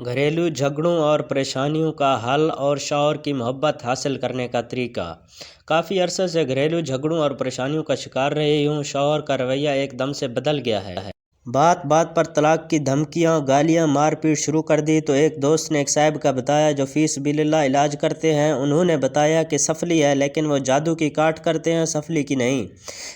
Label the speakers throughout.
Speaker 1: گھریلو جھگڑوں اور پریشانیوں کا حل اور شوہر کی محبت حاصل کرنے کا طریقہ۔ کافی عرصے سے گھریلو جھگڑوں اور پریشانیوں کا شکار رہی ہوں۔ شوہر کا رویہ ایک دم سے بدل گیا ہے۔ بات بات پر طلاق کی دھمکیاں، گالیاں، مار پیٹ شروع کر دی تو ایک دوست نے ایک صاحب کا بتایا جو فی سبیل اللہ علاج کرتے ہیں۔ انہوں نے بتایا کہ سفلی ہے لیکن وہ جادو کی کاٹ کرتے ہیں، سفلی کی نہیں۔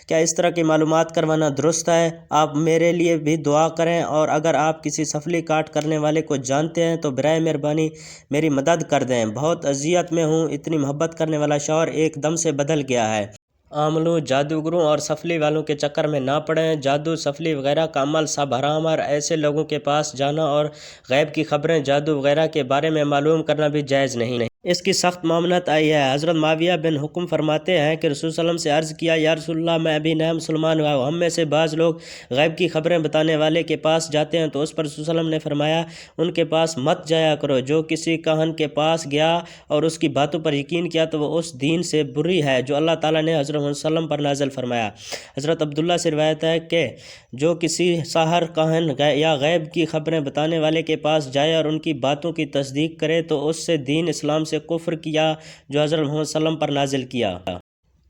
Speaker 1: کیا اس طرح کی معلومات کروانا درست ہے؟ آپ میرے لیے بھی دعا کریں، اور اگر آپ کسی سفلی کاٹ کرنے والے کو جانتے ہیں تو برائے مہربانی میری مدد کر دیں۔ بہت اذیت میں ہوں۔ اتنی محبت کرنے والا شوہر ایک دم سے بدل گیا ہے۔ عاملوں، جادوگروں اور سفلی والوں کے چکر میں نہ پڑیں۔ جادو، سفلی وغیرہ کا عمل سب حرام ہے۔ ایسے لوگوں کے پاس جانا اور غیب کی خبریں، جادو وغیرہ کے بارے میں معلوم کرنا بھی جائز نہیں۔ اس کی سخت ممانعت آئی ہے۔ حضرت معاویہ بن حکم فرماتے ہیں کہ رسول صلی اللہ علیہ وسلم سے عرض کیا، یا رسول اللہ، میں ابھی نیا مسلمان ہوا ہوں۔ ہم میں سے بعض لوگ غیب کی خبریں بتانے والے کے پاس جاتے ہیں تو اس پر رسول صلی اللہ علیہ وسلم نے فرمایا، ان کے پاس مت جایا کرو۔ جو کسی کاہن کے پاس گیا اور اس کی باتوں پر یقین کیا تو وہ اس دین سے بری ہے جو اللہ تعالیٰ نے حضرت محمد صلی اللہ علیہ وسلم پر نازل فرمایا۔ حضرت عبداللہ سے روایت ہے کہ جو کسی ساحر، کاہن یا غیب کی خبریں بتانے والے کے پاس جائے اور ان کی باتوں کی تصدیق کرے تو اس سے دین اسلام سے کفر کیا جو حضرت محمد صلی اللہ علیہ وسلم پر نازل کیا۔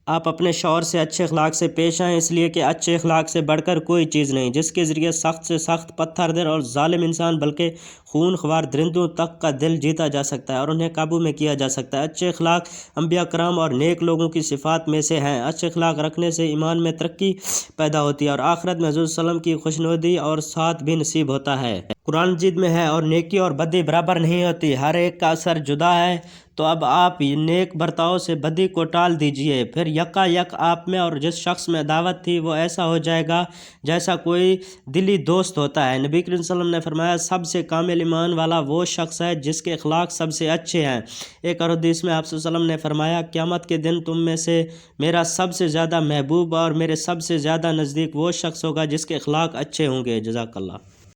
Speaker 1: آپ اپنے شوہر سے اچھے اخلاق سے پیش آئیں، اس لیے کہ اچھے اخلاق سے بڑھ کر کوئی چیز نہیں، جس کے ذریعے سخت سے سخت پتھر دل اور ظالم انسان بلکہ خون خوار درندوں تک کا دل جیتا جا سکتا ہے اور انہیں قابو میں کیا جا سکتا ہے۔ اچھے اخلاق انبیاء کرام اور نیک لوگوں کی صفات میں سے ہیں۔ اچھے اخلاق رکھنے سے ایمان میں ترقی پیدا ہوتی ہے اور آخرت میں حضور صلی اللہ علیہ وسلم کی خوشنودی اور ساتھ بھی نصیب ہوتا ہے۔ قرآن مجید میں ہے، اور نیکی اور بدی برابر نہیں ہوتی، ہر ایک کا اثر جدا ہے۔ تو اب آپ نیک برتاؤ سے بدی کو ٹال دیجئے، پھر یکا یک آپ میں اور جس شخص میں عداوت تھی وہ ایسا ہو جائے گا جیسا کوئی دلی دوست ہوتا ہے۔ نبی کریم صلی اللہ علیہ وسلم نے فرمایا، سب سے کامل ایمان والا وہ شخص ہے جس کے اخلاق سب سے اچھے ہیں۔ ایک اور حدیث میں آپ صلی اللہ علیہ وسلم نے فرمایا، قیامت کے دن تم میں سے میرا سب سے زیادہ محبوب اور میرے سب سے زیادہ نزدیک وہ شخص ہوگا جس کے اخلاق اچھے ہوں گے۔ جزاک اللہ۔